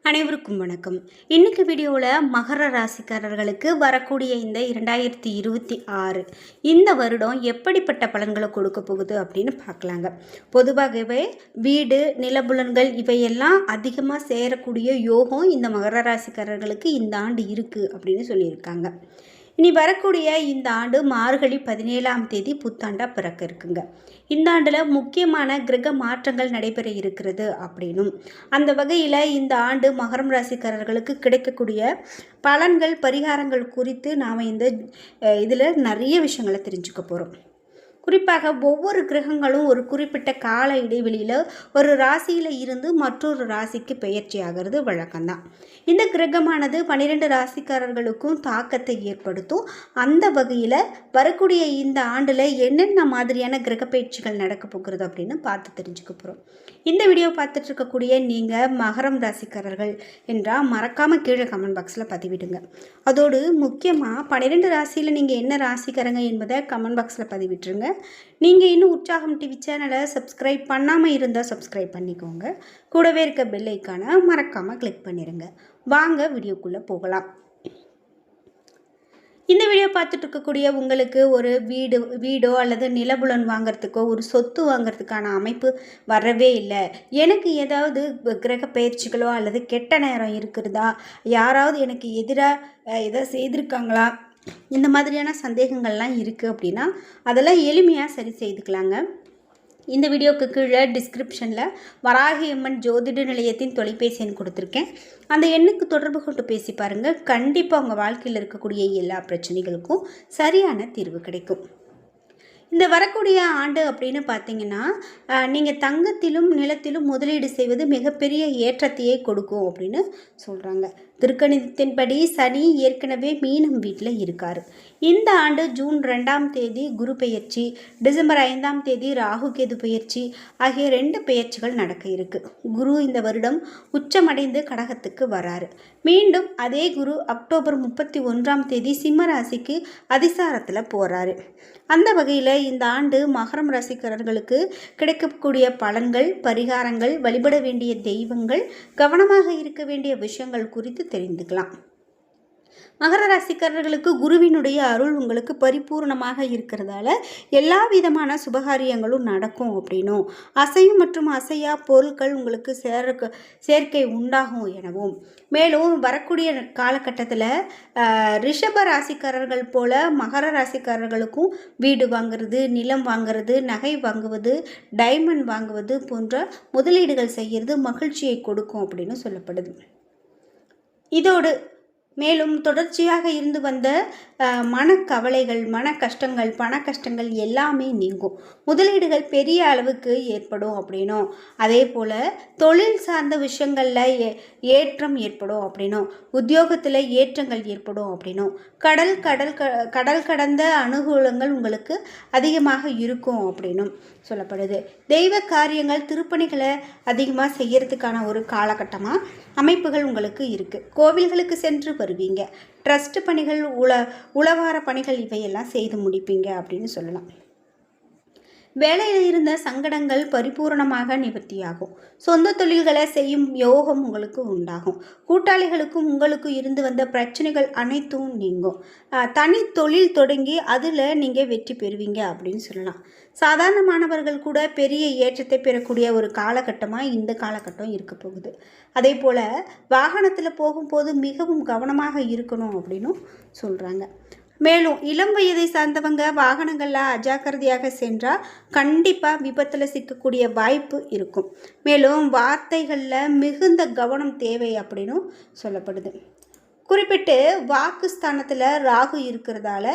அனைவருக்கும் வணக்கம். இன்னைக்கு வீடியோவில் மகர ராசிக்காரர்களுக்கு வரக்கூடிய இந்த 2026 இந்த வருடம் எப்படிப்பட்ட பலன்களை கொடுக்க போகுது அப்படின்னு பார்க்கலாங்க. பொதுவாகவே வீடு நிலபுலன்கள் இவையெல்லாம் அதிகமாக சேரக்கூடிய யோகம் இந்த மகர ராசிக்காரர்களுக்கு இந்த ஆண்டு இருக்குது அப்படின்னு சொல்லியிருக்காங்க. இனி வரக்கூடிய இந்த ஆண்டு மார்கழி 17ஆம் தேதி புத்தாண்டாக பிறக்க இருக்குங்க. இந்த ஆண்டில் முக்கியமான கிரக மாற்றங்கள் நடைபெற இருக்கிறது அப்படின்னும் அந்த வகையில் இந்த ஆண்டு மகரம் ராசிக்காரர்களுக்கு கிடைக்கக்கூடிய பலன்கள் பரிகாரங்கள் குறித்து நாம் இந்த இதில் நிறைய விஷயங்களை தெரிஞ்சுக்க போகிறோம். குறிப்பாக ஒவ்வொரு கிரகங்களும் ஒரு குறிப்பிட்ட கால இடைவெளியில் ஒரு ராசியில் இருந்து மற்றொரு ராசிக்கு பெயர்ச்சி ஆகிறது வழக்கம்தான். இந்த கிரகமானது 12 ராசிக்காரர்களுக்கும் தாக்கத்தை ஏற்படுத்தும். அந்த வகையில் வரக்கூடிய இந்த ஆண்டில் என்னென்ன மாதிரியான கிரக பயிற்சிகள் நடக்க போகிறது அப்படின்னு பார்த்து தெரிஞ்சுக்க போகிறோம். இந்த வீடியோ பார்த்துட்டு இருக்கக்கூடிய நீங்கள் மகரம் ராசிக்காரர்கள் என்றால் மறக்காமல் கீழே கமெண்ட் பாக்ஸில் பதிவிடுங்க. அதோடு முக்கியமாக 12 ராசியில் நீங்கள் என்ன ராசிக்காரங்க என்பதை கமெண்ட் பாக்ஸில் பதிவிட்டுருங்க. நீங்கள் இன்னும் உற்சாகம் டிவி சேனலை சப்ஸ்கிரைப் பண்ணாமல் இருந்தால் சப்ஸ்கிரைப் பண்ணிக்கோங்க. கூடவே இருக்க பெல் ஐக்கானை மறக்காமல் கிளிக் பண்ணிடுங்க. வாங்க வீடியோக்குள்ளே போகலாம். இந்த வீடியோ பார்த்துட்டு இருக்கக்கூடிய உங்களுக்கு ஒரு வீடோ அல்லது நிலபுலன் வாங்கிறதுக்கோ ஒரு சொத்து வாங்கிறதுக்கான அமைப்பு வரவே இல்லை, எனக்கு ஏதாவது கிரக பயிற்சிகளோ அல்லது கெட்ட நேரம் இருக்கிறதா, யாராவது எனக்கு எதிராக எதாவது செய்திருக்காங்களா, இந்த மாதிரியான சந்தேகங்கள்லாம் இருக்குது அப்படின்னா அதெல்லாம் எளிமையாக சரி செய்துக்கலாங்க. இந்த வீடியோக்கு கீழே டிஸ்கிரிப்ஷனில் வராகி அம்மன் ஜோதிட நிலையத்தின் தொலைபேசி எண் கொடுத்துருக்கேன். அந்த எண்ணுக்கு தொடர்பு கொண்டு பேசி பாருங்கள். கண்டிப்பாக உங்கள் வாழ்க்கையில் இருக்கக்கூடிய எல்லா பிரச்சனைகளுக்கும் சரியான தீர்வு கிடைக்கும். இந்த வரக்கூடிய ஆண்டு அப்படின்னு பார்த்தீங்கன்னா நீங்கள் தங்கத்திலும் நிலத்திலும் முதலீடு செய்வது மிகப்பெரிய ஏற்றத்தையே கொடுக்கும் அப்படின்னு சொல்கிறாங்க. திருக்கணிதத்தின்படி சனி ஏற்கனவே மீனம் வீட்டில் இருக்கார். இந்த ஆண்டு ஜூன் 2ஆம் தேதி குரு பெயர்ச்சி, டிசம்பர் 5ஆம் தேதி ராகு கேது பெயர்ச்சி ஆகிய 2 பெயர்ச்சிகள் நடக்க இருக்கு. குரு இந்த வருடம் உச்சமடைந்து கடகத்துக்கு வராரு. மீண்டும் அதே குரு அக்டோபர் 31ஆம் தேதி சிம்ம ராசிக்கு அதிசாரத்தில் போகிறாரு. அந்த வகையில் இந்த ஆண்டு மகரம் ராசிக்காரர்களுக்கு கிடைக்கக்கூடிய பலன்கள் பரிகாரங்கள் வழிபட வேண்டிய தெய்வங்கள் கவனமாக இருக்க வேண்டிய விஷயங்கள் குறித்து தெரிந்துக்கலாம். மகர ராசிக்காரர்களுக்கு குருவினுடைய அருள் உங்களுக்கு பரிபூர்ணமாக இருக்கிறதால எல்லா விதமான சுபகாரியங்களும் நடக்கும் அப்படின்னும் அசையும் மற்றும் அசையா பொருட்கள் உங்களுக்கு சேர்க்கை உண்டாகும் எனவும், மேலும் வரக்கூடிய காலகட்டத்தில் ரிஷப ராசிக்காரர்கள் போல மகர ராசிக்காரர்களுக்கும் வீடு வாங்குறது, நிலம் வாங்குறது, நகை வாங்குவது, டைமண்ட் வாங்குவது போன்ற முதலீடுகள் செய்கிறது மகிழ்ச்சியை கொடுக்கும் அப்படின்னு சொல்லப்படுது. இதோடு மேலும் தொடர்ச்சியாக இருந்து வந்த மனக்கவலைகள், மன கஷ்டங்கள், பண கஷ்டங்கள் எல்லாமே நீங்கும். முதலீடுகள் பெரிய அளவுக்கு ஏற்படும் அப்படின்னும், அதே போல் தொழில் சார்ந்த விஷயங்களில் ஏற்றம் ஏற்படும் அப்படின்னும், உத்தியோகத்தில் ஏற்றங்கள் ஏற்படும் அப்படின்னும், கடல் கடந்த அனுகூலங்கள் உங்களுக்கு அதிகமாக இருக்கும் அப்படின்னும் சொல்லப்படுது. தெய்வ காரியங்கள் திருப்பணிகளை அதிகமாக செய்யறதுக்கான ஒரு காலகட்டமாக அமைப்புகள் உங்களுக்கு இருக்குது. கோவில்களுக்கு சென்று வருவீங்க. ட்ரஸ்ட் பணிகள், உளவார பணிகள் இவையெல்லாம் செய்து முடிப்பீங்க அப்படின்னு சொல்லலாம். வேலையில் இருந்த சங்கடங்கள் பரிபூர்ணமாக நிவர்த்தியாகும். சொந்த தொழில்களை செய்யும் யோகம் உங்களுக்கு உண்டாகும். கூட்டாளிகளுக்கும் உங்களுக்கும் இருந்து வந்த பிரச்சனைகள் அனைத்தும் நீங்கும். தனி தொழில் தொடங்கி அதில் நீங்கள் வெற்றி பெறுவீங்க அப்படின்னு சொல்லலாம். சாதாரணமானவர்கள் கூட பெரிய ஏற்றத்தை பெறக்கூடிய ஒரு காலகட்டமாக இந்த காலகட்டம் இருக்க போகுது. அதே போல் வாகனத்தில் போகும்போது மிகவும் கவனமாக இருக்கணும் அப்படின்னும் சொல்கிறாங்க. மேலும் இளம் வயதை சார்ந்தவங்க வாகனங்களில் அஜாக்கிரதையாக சென்றால் கண்டிப்பாக விபத்தில் சிக்கக்கூடிய வாய்ப்பு இருக்கும். மேலும் வார்த்தைகளில் மிகுந்த கவனம் தேவை அப்படின்னும் சொல்லப்படுது. குறிப்பிட்டு வாக்குஸ்தானத்தில் ராகு இருக்கிறதால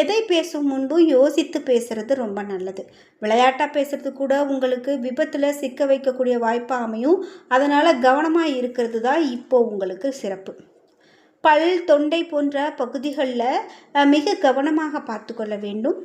எதை பேசும் முன்பும் யோசித்து பேசுகிறது ரொம்ப நல்லது. விளையாட்டாக பேசுறது கூட உங்களுக்கு விபத்தில் சிக்க வைக்கக்கூடிய வாய்ப்பாக அமையும். அதனால் கவனமாக இருக்கிறது தான் இப்போது உங்களுக்கு சிறப்பு. பல், தொண்டை போன்ற பகுதிகளில் மிக கவனமாக பார்த்து கொள்ள வேண்டும்.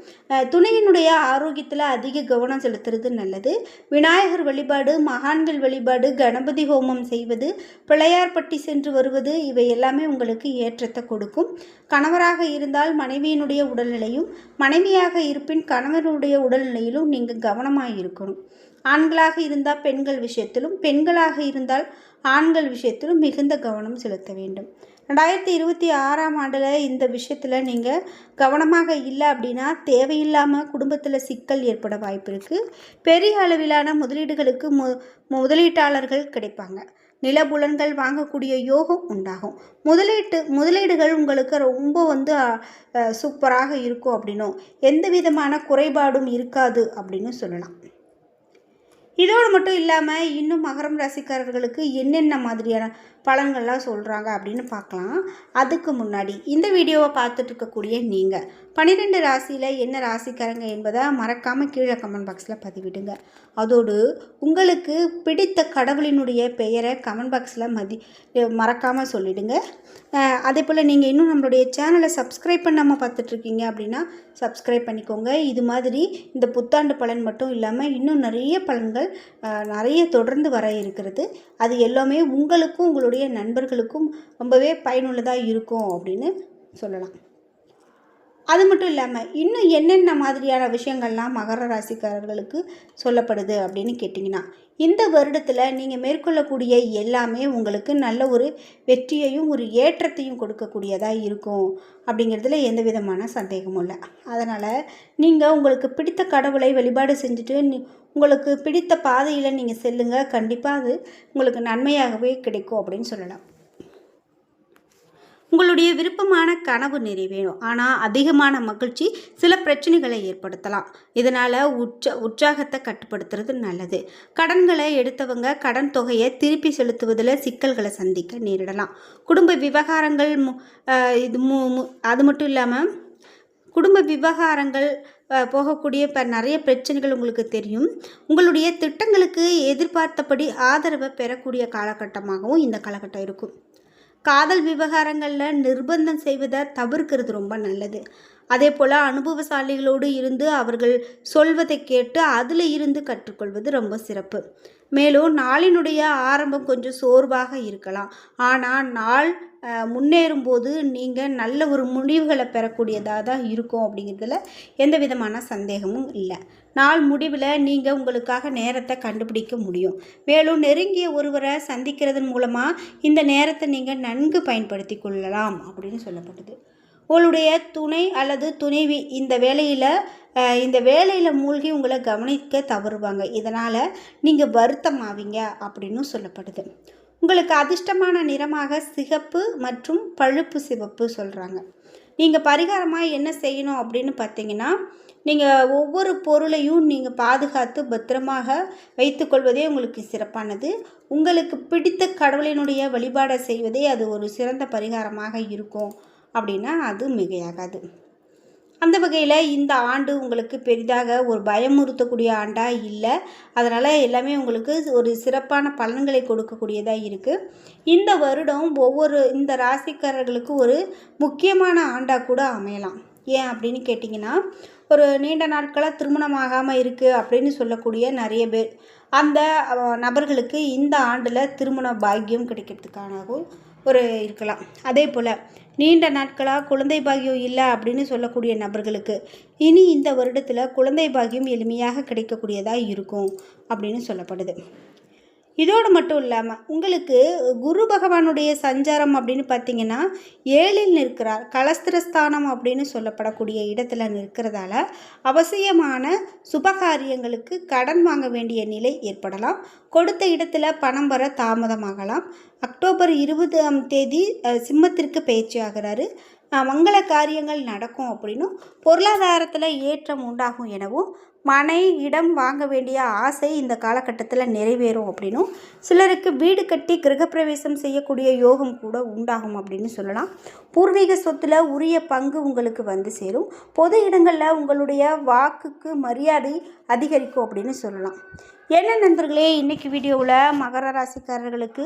துணையினுடைய ஆரோக்கியத்தில் அதிக கவனம் செலுத்துறது நல்லது. விநாயகர் வழிபாடு, மகான்கள் வழிபாடு, கணபதி ஹோமம் செய்வது, பிள்ளையார்பட்டி சென்று வருவது இவை எல்லாமே உங்களுக்கு ஏற்றத்தை கொடுக்கும். கணவராக இருந்தால் மனைவியினுடைய உடல்நிலையும், மனைவியாக இருப்பின் கணவனுடைய உடல்நிலையிலும் நீங்கள் கவனமாக இருக்கணும். ஆண்களாக இருந்தால் பெண்கள் விஷயத்திலும், பெண்களாக இருந்தால் ஆண்கள் விஷயத்திலும் மிகுந்த கவனம் செலுத்த வேண்டும். 2026ஆம் ஆண்டில் இந்த விஷயத்தில் நீங்கள் கவனமாக இல்லை அப்படின்னா தேவையில்லாமல் குடும்பத்தில் சிக்கல் ஏற்பட வாய்ப்பு இருக்குது. பெரிய அளவிலான முதலீடுகளுக்கு முதலீட்டாளர்கள் கிடைப்பாங்க. நிலபுலன்கள் வாங்கக்கூடிய யோகம் உண்டாகும். முதலீடுகள் உங்களுக்கு ரொம்ப சூப்பராக இருக்கும் அப்படின்னும் எந்த விதமான குறைபாடும் இருக்காது அப்படின்னு சொல்லலாம். இதோடு மட்டும் இல்லாமல் இன்னும் மகரம் ராசிக்காரர்களுக்கு என்னென்ன மாதிரியான பலன்கள்லாம் சொல்கிறாங்க அப்படின்னு பார்க்கலாம். அதுக்கு முன்னாடி இந்த வீடியோவை பார்த்துட்டு இருக்கக்கூடிய நீங்கள் 12 ராசியில் என்ன ராசிக்காரங்க என்பதை மறக்காமல் கீழே கமெண்ட் பாக்ஸில் பதிவிடுங்க. அதோடு உங்களுக்கு பிடித்த கடவுளினுடைய பெயரை கமெண்ட் பாக்ஸில் மறக்காமல் சொல்லிவிடுங்க. அதே போல் நீங்கள் இன்னும் நம்மளுடைய சேனலை சப்ஸ்கிரைப் பண்ணாமல் பார்த்துட்ருக்கீங்க அப்படின்னா சப்ஸ்கிரைப் பண்ணிக்கோங்க. இது மாதிரி இந்த புத்தாண்டு பலன் மட்டும் இல்லாமல் இன்னும் நிறைய பலன்கள் நிறைய தொடர்ந்து வர இருக்கிறது. அது எல்லாமே உங்களுக்கும் உங்களுடைய நண்பர்களுக்கும் ரொம்பவே பயனுள்ளதாக இருக்கும் அப்படின்னு சொல்லலாம். அது மட்டும் இல்லாமல் இன்னும் என்னென்ன மாதிரியான விஷயங்கள்லாம் மகர ராசிக்காரர்களுக்கு சொல்லப்படுது அப்படின்னு கேட்டிங்கன்னா, இந்த வருடத்தில் நீங்கள் மேற்கொள்ளக்கூடிய எல்லாமே உங்களுக்கு நல்ல ஒரு வெற்றியையும் ஒரு ஏற்றத்தையும் கொடுக்கக்கூடியதாக இருக்கும் அப்படிங்கிறதுல எந்த விதமான சந்தேகமும் இல்லை. அதனால் நீங்கள் உங்களுக்கு பிடித்த கடவுளை வழிபாடு செஞ்சுட்டு உங்களுக்கு பிடித்த பாதையில் நீங்கள் செல்லுங்கள். கண்டிப்பாக அது உங்களுக்கு நன்மையாகவே கிடைக்கும் அப்படின்னு சொல்லலாம். உங்களுடைய விருப்பமான கனவு நிறைவேறும். ஆனால் அதிகமான மகிழ்ச்சி சில பிரச்சனைகளை ஏற்படுத்தலாம். இதனால் உற்சாகத்தை கட்டுப்படுத்துறது நல்லது. கடன்களை எடுத்தவங்க கடன் தொகையை திருப்பி செலுத்துவதில் சிக்கல்களை சந்திக்க நேரிடலாம். குடும்ப விவகாரங்கள் அது மட்டும் இல்லாமல் குடும்ப விவகாரங்கள் போகக்கூடிய நிறைய பிரச்சனைகள் உங்களுக்கு தெரியும். உங்களுடைய திட்டங்களுக்கு எதிர்பார்த்தபடி ஆதரவை பெறக்கூடிய காலகட்டமாகவும் இந்த காலகட்டம் இருக்கும். காதல் விவகாரங்களில் நிர்பந்தம் செய்வதை தவிர்க்கிறது ரொம்ப நல்லது. அதே போல் அனுபவசாலிகளோடு இருந்து அவர்கள் சொல்வதை கேட்டு அதில் இருந்து கற்றுக்கொள்வது ரொம்ப சிறப்பு. மேலும் நாளினுடைய ஆரம்பம் கொஞ்சம் சோர்வாக இருக்கலாம். ஆனால் நாள் முன்னேறும்போது நீங்கள் நல்ல ஒரு முடிவுகளை பெறக்கூடியதாக தான் இருக்கும் அப்படிங்கிறதுல எந்த விதமான சந்தேகமும் இல்லை. நாள் முடிவில் நீங்கள் உங்களுக்காக நேரத்தை கண்டுபிடிக்க முடியும். மேலும் நெருங்கிய ஒருவரை சந்திக்கிறதன் மூலமாக இந்த நேரத்தை நீங்கள் நன்கு பயன்படுத்தி கொள்ளலாம் அப்படின்னு சொல்லப்படுது. உங்களுடைய துணை அல்லது துணைவி இந்த வேலையில் மூழ்கி உங்களை கவனிக்க தவறுவாங்க. இதனால் நீங்கள் வருத்தமாவீங்க அப்படின்னு சொல்லப்படுது. உங்களுக்கு அதிர்ஷ்டமான நிறமாக சிகப்பு மற்றும் பழுப்பு சிவப்பு சொல்கிறாங்க. நீங்கள் பரிகாரமாக என்ன செய்யணும் அப்படின்னு பார்த்தீங்கன்னா, நீங்கள் ஒவ்வொரு பொருளையும் நீங்கள் பாதுகாத்து பத்திரமாக வைத்துக்கொள்வதே உங்களுக்கு சிறப்பானது. உங்களுக்கு பிடித்த கடவுளினுடைய வழிபாடை செய்வதே அது ஒரு சிறந்த பரிகாரமாக இருக்கும் அப்படின்னா அது மிகையாகாது. அந்த வகையில் இந்த ஆண்டு உங்களுக்கு பெரிதாக ஒரு பயமுறுத்தக்கூடிய ஆண்டாக இல்லை. அதனால் எல்லாமே உங்களுக்கு ஒரு சிறப்பான பலன்களை கொடுக்கக்கூடியதாக இருக்குது. இந்த வருடம் இந்த ராசிக்காரர்களுக்கு ஒரு முக்கியமான ஆண்டாக கூட அமையலாம். ஏன் அப்படின்னு கேட்டிங்கன்னா, ஒரு நீண்ட நாட்களாக திருமணமாகாமல் இருக்குது அப்படின்னு சொல்லக்கூடிய நிறைய பேர் அந்த நபர்களுக்கு இந்த ஆண்டில் திருமண பாக்கியம் கிடைக்கிறதுக்கானவும் இருக்கலாம். அதே போல் நீண்ட நாட்களாக குழந்தை பாக்கியம் இல்லை அப்படின்னு சொல்லக்கூடிய நபர்களுக்கு இனி இந்த வருடத்தில் குழந்தை பாக்கியம் எளிமையாக கிடைக்கக்கூடியதாக இருக்கும் அப்படின்னு சொல்லப்படுது. இதோடு மட்டும் இல்லாமல் உங்களுக்கு குரு பகவானுடைய சஞ்சாரம் அப்படின்னு பார்த்தீங்கன்னா 7ல் நிற்கிறார். கலஸ்திரஸ்தானம் அப்படின்னு சொல்லப்படக்கூடிய இடத்துல நிற்கிறதால அவசியமான சுபகாரியங்களுக்கு கடன் வாங்க வேண்டிய நிலை ஏற்படலாம். கொடுத்த இடத்துல பணம் வர தாமதமாகலாம். அக்டோபர் 20ஆம் தேதி சிம்மத்திற்கு பயிற்சி ஆகிறாரு. மங்கள காரியங்கள் நடக்கும் அப்படின்னும் பொருளாதாரத்தில் ஏற்றம் உண்டாகும் எனவும் மனை இடம் வாங்க வேண்டிய ஆசை இந்த காலகட்டத்தில் நிறைவேறும் அப்படின்னும் சிலருக்கு வீடு கட்டி கிரகப்பிரவேசம் செய்யக்கூடிய யோகம் கூட உண்டாகும் அப்படின்னு சொல்லலாம். பூர்வீக சொத்தில் உரிய பங்கு உங்களுக்கு வந்து சேரும். பொது இடங்களில் உங்களுடைய வாக்குக்கு மரியாதை அதிகரிக்கும் அப்படின்னு சொல்லலாம். என்ன நண்பர்களே, இன்றைக்கி வீடியோவில் மகர ராசிக்காரர்களுக்கு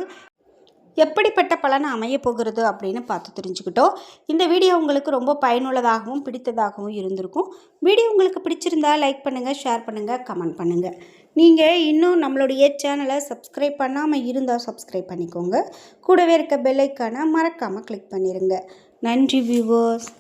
எப்படிப்பட்ட பலன் அமைய போகிறது அப்படின்னு பார்த்து தெரிஞ்சுக்கிட்டோம். இந்த வீடியோ உங்களுக்கு ரொம்ப பயனுள்ளதாகவும் பிடித்ததாகவும் இருந்திருக்கும். வீடியோ உங்களுக்கு பிடிச்சிருந்தா லைக் பண்ணுங்கள், ஷேர் பண்ணுங்கள், கமெண்ட் பண்ணுங்கள். நீங்கள் இன்னும் நம்மளுடைய சேனலை சப்ஸ்கிரைப் பண்ணாமல் இருந்தால் சப்ஸ்கிரைப் பண்ணிக்கோங்க. கூடவே இருக்க பெல் ஐக்கானை மறக்காமல் கிளிக் பண்ணிடுங்க. நன்றி வியூவர்ஸ்.